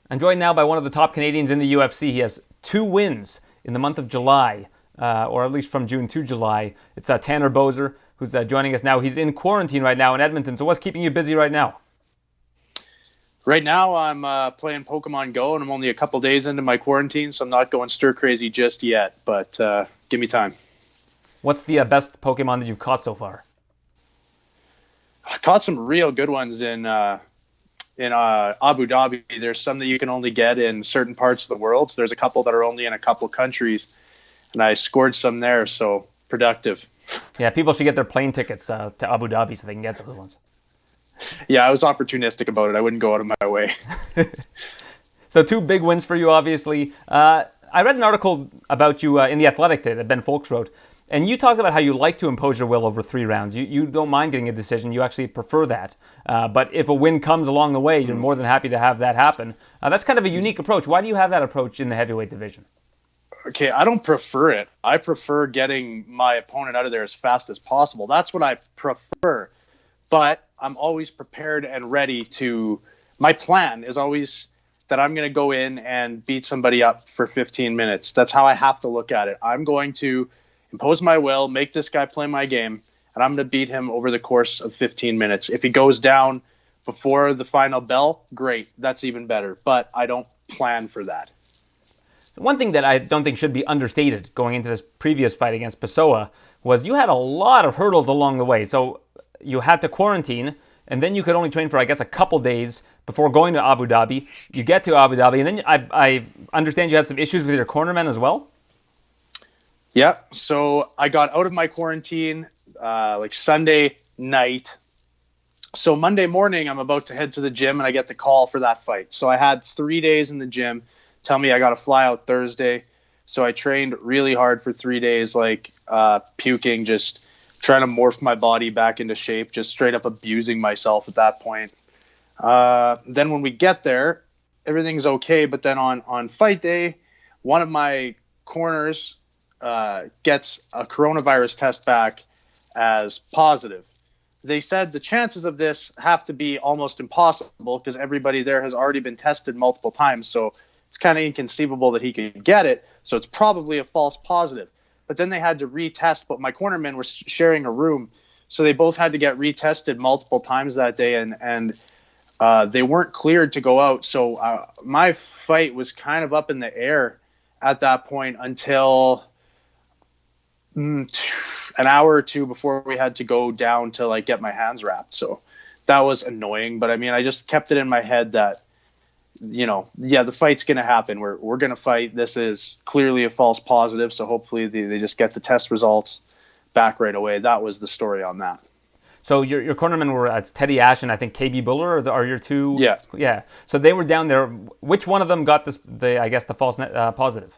I'm joined now by one of the top Canadians in the UFC. He has 2 wins in the month of July, or at least from June to July. It's Tanner Boser, who's joining us now. He's in quarantine right now in Edmonton. So what's keeping you busy right now? Right now, I'm playing Pokemon Go, and I'm only a couple days into my quarantine, so I'm not going stir crazy just yet. But give me time. What's the best Pokemon that you've caught so far? I caught some real good ones in Abu Dhabi. There's some that you can only get in certain parts of the world. So there's a couple that are only in a couple countries, and I scored some there. So productive. Yeah, people should get their plane tickets to Abu Dhabi so they can get those ones. Yeah, I was opportunistic about it. I wouldn't go out of my way. So 2 big wins for you, obviously. I read an article about you in The Athletic that Ben Folks wrote, and you talked about how you like to impose your will over 3 rounds. You don't mind getting a decision. You actually prefer that. But if a win comes along the way, you're more than happy to have that happen. That's kind of a unique approach. Why do you have that approach in the heavyweight division? Okay, I don't prefer it. I prefer getting my opponent out of there as fast as possible. That's what I prefer. But I'm always prepared and ready to. My plan is always that I'm going to go in and beat somebody up for 15 minutes. That's how I have to look at it. I'm going to impose my will, make this guy play my game, and I'm going to beat him over the course of 15 minutes. If he goes down before the final bell, great. That's even better. But I don't plan for that. One thing that I don't think should be understated going into this previous fight against Pessoa was you had a lot of hurdles along the way. So you had to quarantine, and then you could only train for, I guess, a couple days before going to Abu Dhabi. You get to Abu Dhabi, and then I understand you had some issues with your cornermen as well? Yeah, so I got out of my quarantine like Sunday night. So Monday morning, I'm about to head to the gym, and I get the call for that fight. So I had 3 days in the gym. Tell me I got to fly out Thursday. So I trained really hard for 3 days, like puking, just trying to morph my body back into shape, just straight up abusing myself at that point. Then when we get there, everything's okay. But then on fight day, one of my corners gets a coronavirus test back as positive. They said the chances of this have to be almost impossible because everybody there has already been tested multiple times. So it's kind of inconceivable that he could get it. So it's probably a false positive. But then they had to retest, but my cornermen were sharing a room. So they both had to get retested multiple times that day, and they weren't cleared to go out. So my fight was kind of up in the air at that point until an hour or two before we had to go down to like get my hands wrapped. So that was annoying. But I mean, I just kept it in my head that, the fight's going to happen. We're going to fight. This is clearly a false positive. So hopefully they just get the test results back right away. That was the story on that. So your cornermen were it's Teddy Ash and I think KB Buller are your 2? Yeah. Yeah. So they were down there. Which one of them got the false positive?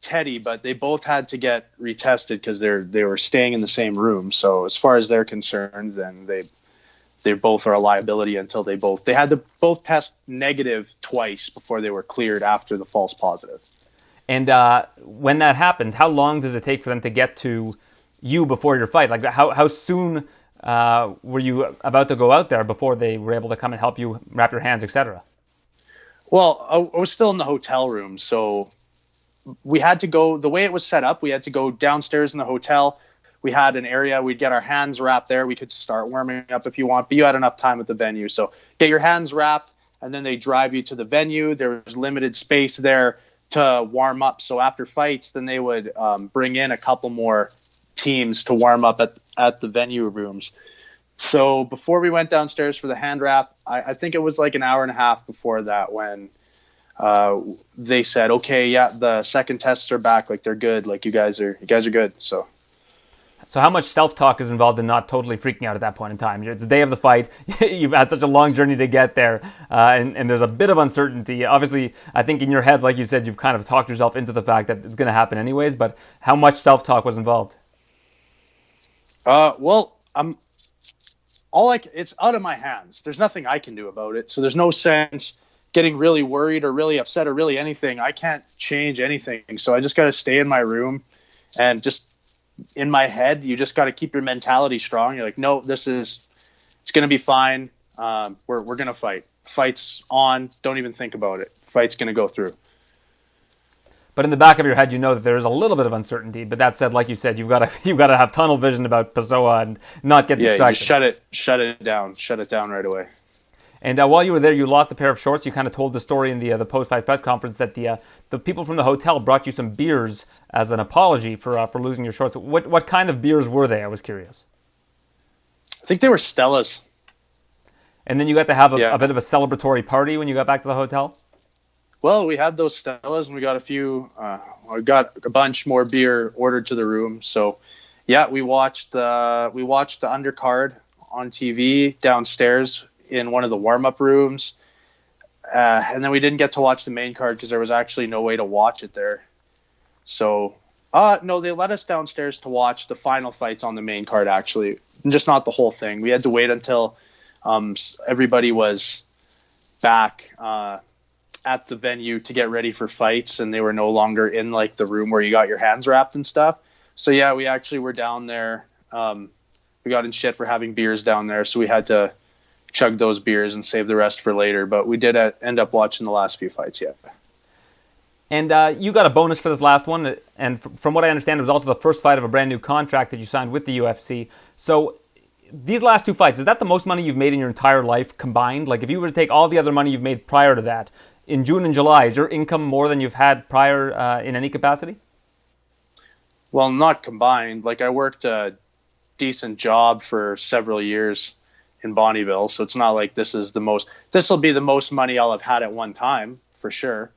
Teddy, but they both had to get retested because they were staying in the same room. So as far as they're concerned, then they both are a liability until they had to both test negative twice before they were cleared after the false positive. And when that happens, how long does it take for them to get to you before your fight? Like how soon were you about to go out there before they were able to come and help you wrap your hands, etc.? Well, I was still in the hotel room, so we had to go, the way it was set up, we had to go downstairs in the hotel. We had an area, we'd get our hands wrapped there. We could start warming up if you want, but you had enough time at the venue. So get your hands wrapped, and then they drive you to the venue. There was limited space there to warm up. So after fights, then they would bring in a couple more teams to warm up at the venue rooms. So before we went downstairs for the hand wrap, I think it was like an hour and a half before that when they said, okay, yeah, the second tests are back. Like they're good. Like you guys are good. So how much self-talk is involved in not totally freaking out at that point in time? It's the day of the fight. You've had such a long journey to get there, and there's a bit of uncertainty. Obviously, I think in your head, like you said, you've kind of talked yourself into the fact that it's going to happen anyways, but how much self-talk was involved? It's out of my hands. There's nothing I can do about it. So there's no sense getting really worried or really upset or really anything. I can't change anything. So I just got to stay in my room and just in my head, you just got to keep your mentality strong. You're like, no, it's going to be fine. we're gonna fight. Fight's on. Don't even think about it. Fight's gonna go through. But in the back of your head, you know that there is a little bit of uncertainty. But that said, like you said, you've got to you've got to have tunnel vision about Pessoa and not get Yeah, distracted. you shut it down right away. And while you were there, you lost a pair of shorts. You kind of told the story in the post-fight press conference that the people from the hotel brought you some beers as an apology for losing your shorts. What kind of beers were they? I was curious. I think they were Stella's. And then you got to have a bit of a celebratory party when you got back to the hotel? Well, we had those Stellas, and we got we got a bunch more beer ordered to the room. So, yeah, we watched the undercard on TV downstairs in one of the warm-up rooms. And then we didn't get to watch the main card because there was actually no way to watch it there. So, no, they let us downstairs to watch the final fights on the main card, actually. And just not the whole thing. We had to wait until everybody was back at the venue to get ready for fights, and they were no longer in like the room where you got your hands wrapped and stuff. So yeah, we actually were down there. We got in shit for having beers down there, so we had to chug those beers and save the rest for later. But we did end up watching the last few fights. Yeah. And you got a bonus for this last one, and from what I understand, it was also the first fight of a brand new contract that you signed with the UFC. So these last two fights, is that the most money you've made in your entire life combined? Like if you were to take all the other money you've made prior to that, in June and July, is your income more than you've had prior in any capacity? Well, not combined. Like I worked a decent job for several years in Bonnieville, so it's not like this will be the most money I'll have had at one time, for sure.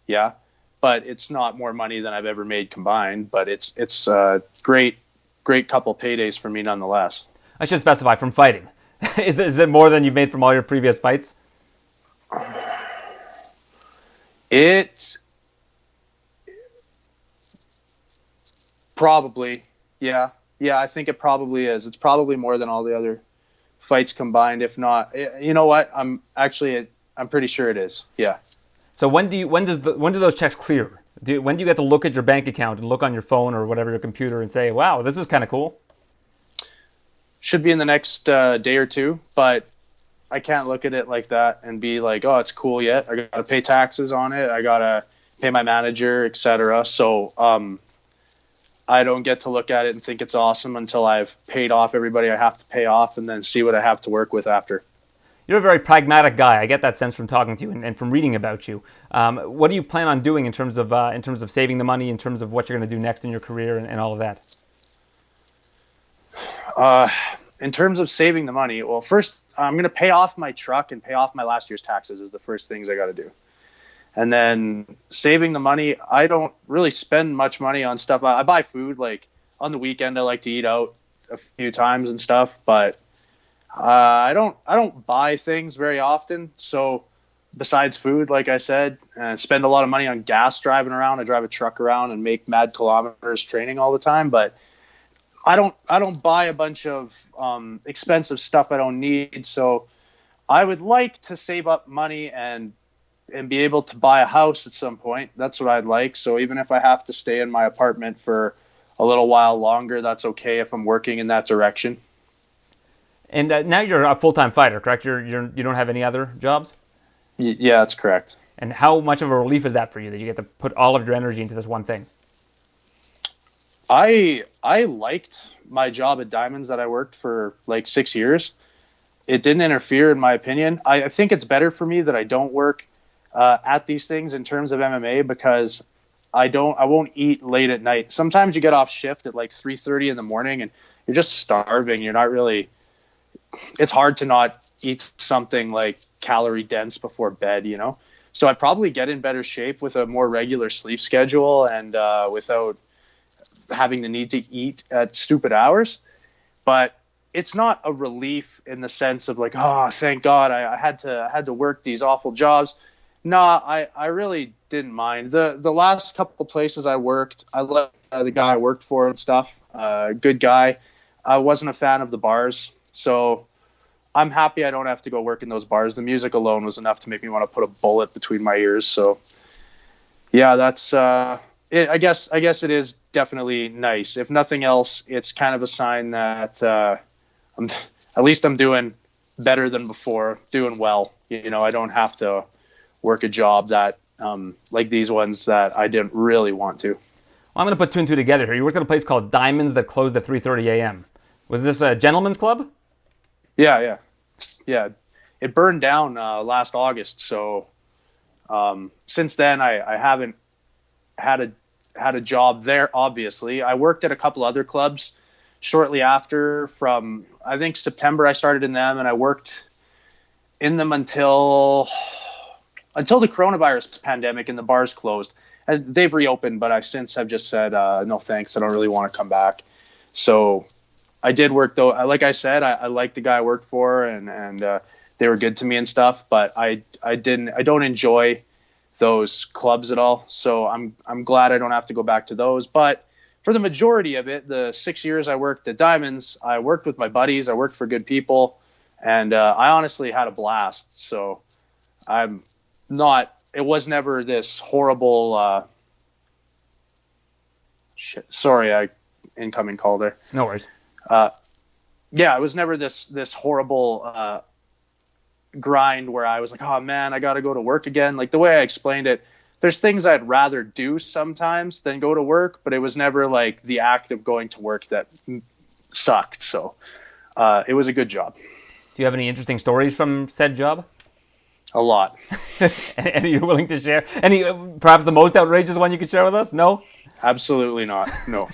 Yeah. But it's not more money than I've ever made combined, but it's a great couple paydays for me nonetheless. I should specify, from fighting. Is it more than you've made from all your previous fights? It's probably, yeah. I think it probably is. It's probably more than all the other fights combined. If not, you know what? I'm pretty sure it is. Yeah. So when do those checks clear? When do you get to look at your bank account and look on your phone or whatever, your computer, and say, "Wow, this is kind of cool"? Should be in the next day or two, but I can't look at it like that and be like, "Oh, it's cool yet." I got to pay taxes on it. I got to pay my manager, etc. So I don't get to look at it and think it's awesome until I've paid off everybody I have to pay off and then see what I have to work with after. You're a very pragmatic guy. I get that sense from talking to you and from reading about you. What do you plan on doing in terms of saving the money, in terms of what you're going to do next in your career and all of that? In terms of saving the money, well, first I'm going to pay off my truck and pay off my last year's taxes is the first things I got to do. And then saving the money, I don't really spend much money on stuff. I buy food, like on the weekend I like to eat out a few times and stuff, but I don't buy things very often. So besides food, like I said, spend a lot of money on gas driving around. I drive a truck around and make mad kilometers training all the time, but I don't buy a bunch of expensive stuff I don't need. So I would like to save up money and be able to buy a house at some point. That's what I'd like. So even if I have to stay in my apartment for a little while longer, that's okay if I'm working in that direction. And now you're a full-time fighter, correct? You don't have any other jobs? Yeah, that's correct. And how much of a relief is that for you, that you get to put all of your energy into this one thing? I liked my job at Diamonds that I worked for like 6 years. It didn't interfere, in my opinion. I think it's better for me that I don't work at these things in terms of MMA because I won't eat late at night. Sometimes you get off shift at like 3:30 in the morning and you're just starving. You're not really. It's hard to not eat something like calorie dense before bed, you know? So I'd probably get in better shape with a more regular sleep schedule and without having the need to eat at stupid hours. But it's not a relief in the sense of like, oh, thank God I had to work these awful jobs. No, I really didn't mind. The last couple of places I worked, I liked the guy I worked for and stuff. Good guy. I wasn't a fan of the bars. So I'm happy I don't have to go work in those bars. The music alone was enough to make me want to put a bullet between my ears. So yeah, that's it. I guess it is definitely nice. If nothing else, it's kind of a sign that at least I'm doing better than before, doing well. I don't have to work a job that like these ones that I didn't really want to. Well, I'm going to put two and two together here. You worked at a place called Diamonds that closed at 3:30 a.m. Was this a gentleman's club? Yeah. It burned down last August. So since then, I haven't had a job there. Obviously, I worked at a couple other clubs shortly after. From I think September, I started in them, and I worked in them until the coronavirus pandemic and the bars closed. And they've reopened, but I since have just said no thanks. I don't really want to come back. So I did work though. Like I said, I liked the guy I worked for, and they were good to me and stuff. But I don't enjoy those clubs at all. So I'm glad I don't have to go back to those. But for the majority of it, the 6 years I worked at Diamonds, I worked with my buddies. I worked for good people, and I honestly had a blast. So I'm not. It was never this horrible. Sorry, incoming call there. No worries. Yeah, it was never this horrible grind where I was like, oh man, I got to go to work again. Like the way I explained it, there's things I'd rather do sometimes than go to work, but it was never like the act of going to work that sucked. So it was a good job. Do you have any interesting stories from said job? A lot. Any you're willing to share? Any, perhaps the most outrageous one you could share with us? No? Absolutely not. No. All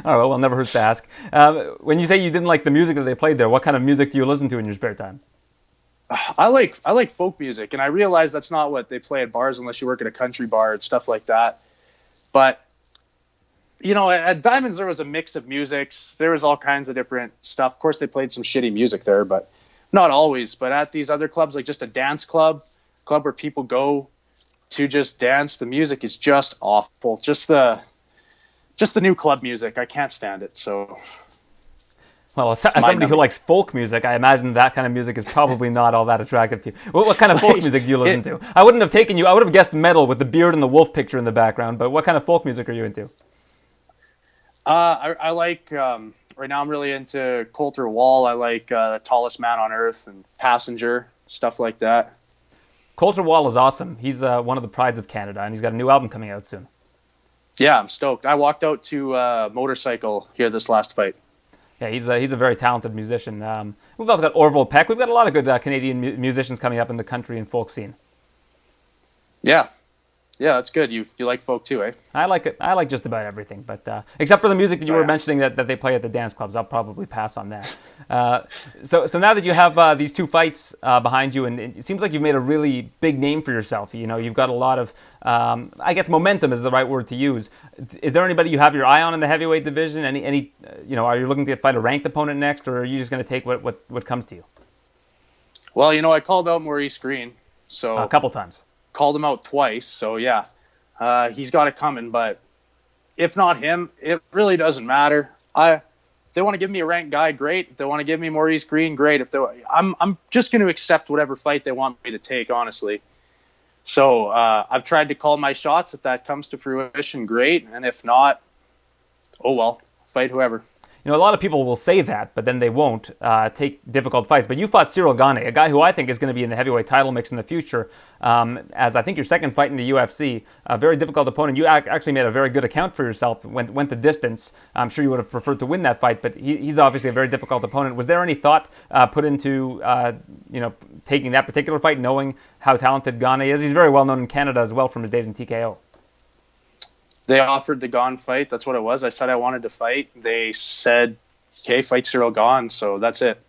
right, well, never hurts to ask. When you say you didn't like the music that they played there, what kind of music do you listen to in your spare time? I like folk music, and I realize that's not what they play at bars unless you work at a country bar and stuff like that. But at Diamonds there was a mix of musics. There was all kinds of different stuff. Of course, they played some shitty music there, but not always. But at these other clubs, like just a dance club where people go to just dance, the music is just awful. Just the new club music, I can't stand it. So. Well, as somebody who likes folk music, I imagine that kind of music is probably not all that attractive to you. What kind of folk music do you listen to? I wouldn't have taken you. I would have guessed metal with the beard and the wolf picture in the background. But what kind of folk music are you into? I like right now. I'm really into Coulter Wall. I like The Tallest Man on Earth and Passenger, stuff like that. Coulter Wall is awesome. He's one of the prides of Canada, and he's got a new album coming out soon. Yeah, I'm stoked. I walked out to Motorcycle here this last fight. Yeah, he's a very talented musician. We've also got Orville Peck. We've got a lot of good Canadian musicians coming up in the country and folk scene. Yeah, that's good. You like folk too, eh? I like it. I like just about everything, but except for the music that you were mentioning that they play at the dance clubs, I'll probably pass on that. So now that you have these two fights behind you, and it seems like you've made a really big name for yourself. You've got a lot of, I guess momentum is the right word to use. Is there anybody you have your eye on in the heavyweight division? Any are you looking to fight a ranked opponent next, or are you just going to take what comes to you? Well, I called out Maurice Green, so a couple times. Called him out twice, so yeah, he's got it coming. But if not him, it really doesn't matter. If they want to give me a ranked guy, great. If they want to give me Maurice Green, great. I'm just going to accept whatever fight they want me to take, honestly. So I've tried to call my shots. If that comes to fruition, great. And if not, oh well, fight whoever. A lot of people will say that, but then they won't take difficult fights. But you fought Cyril Gane, a guy who I think is going to be in the heavyweight title mix in the future, as I think your second fight in the UFC. A very difficult opponent. You actually made a very good account for yourself, went the distance. I'm sure you would have preferred to win that fight, but he's obviously a very difficult opponent. Was there any thought put into taking that particular fight, knowing how talented Gane is? He's very well known in Canada as well from his days in TKO. They offered the Gane fight. That's what it was. I said I wanted to fight. They said, okay, fight Cyril Gane. So that's it.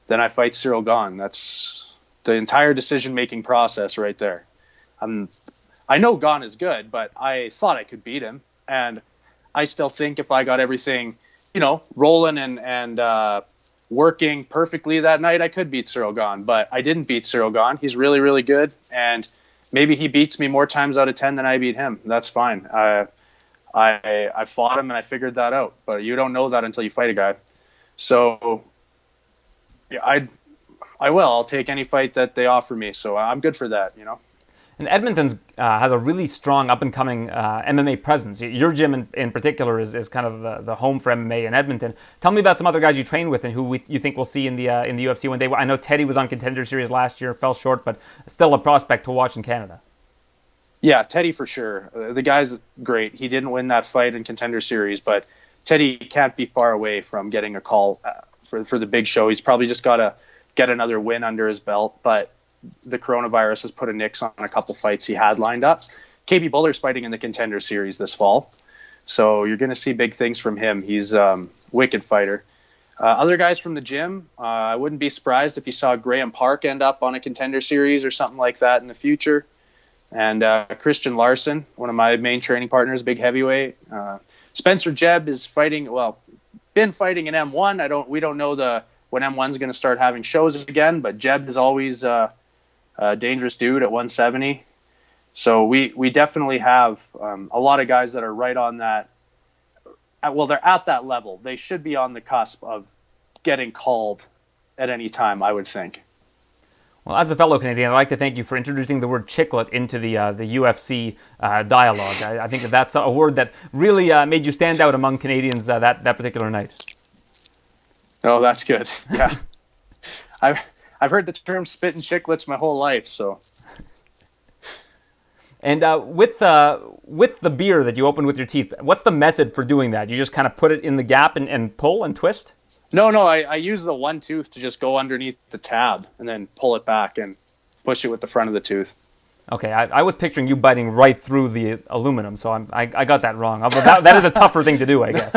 Then I fight Cyril Gane. That's the entire decision-making process right there. I know Gane is good, but I thought I could beat him. And I still think if I got everything, rolling and working perfectly that night, I could beat Cyril Gane. But I didn't beat Cyril Gane. He's really, really good. And maybe he beats me more times out of 10 than I beat him. That's fine. I fought him and I figured that out. But you don't know that until you fight a guy. So yeah, I will. I'll take any fight that they offer me. So I'm good for that, And Edmonton's has a really strong up-and-coming MMA presence. Your gym in particular is kind of the home for MMA in Edmonton. Tell me about some other guys you train with and who you think we'll see in the UFC one day. I know Teddy was on Contender Series last year, fell short, but still a prospect to watch in Canada. Yeah, Teddy for sure. The guy's great. He didn't win that fight in Contender Series, but Teddy can't be far away from getting a call for the big show. He's probably just got to get another win under his belt, but the coronavirus has put a nix on a couple fights he had lined up. KB Buller's fighting in the Contender Series this fall, so you're going to see big things from him. He's a wicked fighter. Other guys from the gym, I wouldn't be surprised if you saw Graham Park end up on a Contender Series or something like that in the future. And Christian Larson, one of my main training partners, big heavyweight. Spencer Jebb is been fighting in M1. We don't know when M1's going to start having shows again, but Jebb is always a dangerous dude at 170. So we definitely have a lot of guys that are right on that. Well, they're at that level. They should be on the cusp of getting called at any time, I would think. Well, as a fellow Canadian, I'd like to thank you for introducing the word chiclet into the UFC dialogue. I think that's a word that really made you stand out among Canadians that particular night. Oh, that's good. Yeah. I've heard the term spitting chiclets my whole life, so. And with the beer that you opened with your teeth, what's the method for doing that? You just kind of put it in the gap and pull and twist? No, I use the one tooth to just go underneath the tab and then pull it back and push it with the front of the tooth. Okay, I was picturing you biting right through the aluminum, so I got that wrong. That is a tougher thing to do, I guess.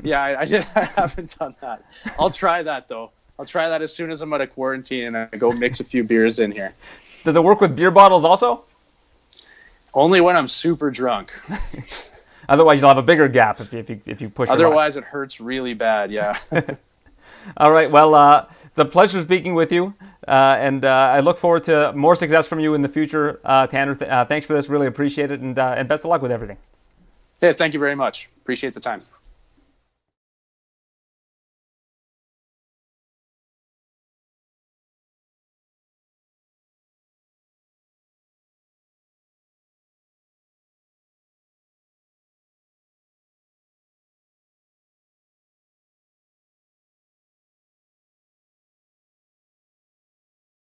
Yeah, I haven't done that. I'll try that, though. I'll try that as soon as I'm out of quarantine and I go mix a few beers in here. Does it work with beer bottles also? Only when I'm super drunk. Otherwise, you'll have a bigger gap if you push. Otherwise, it hurts really bad. Yeah. All right. Well, it's a pleasure speaking with you, and I look forward to more success from you in the future, Tanner. Thanks for this. Really appreciate it, and best of luck with everything. Yeah. Thank you very much. Appreciate the time.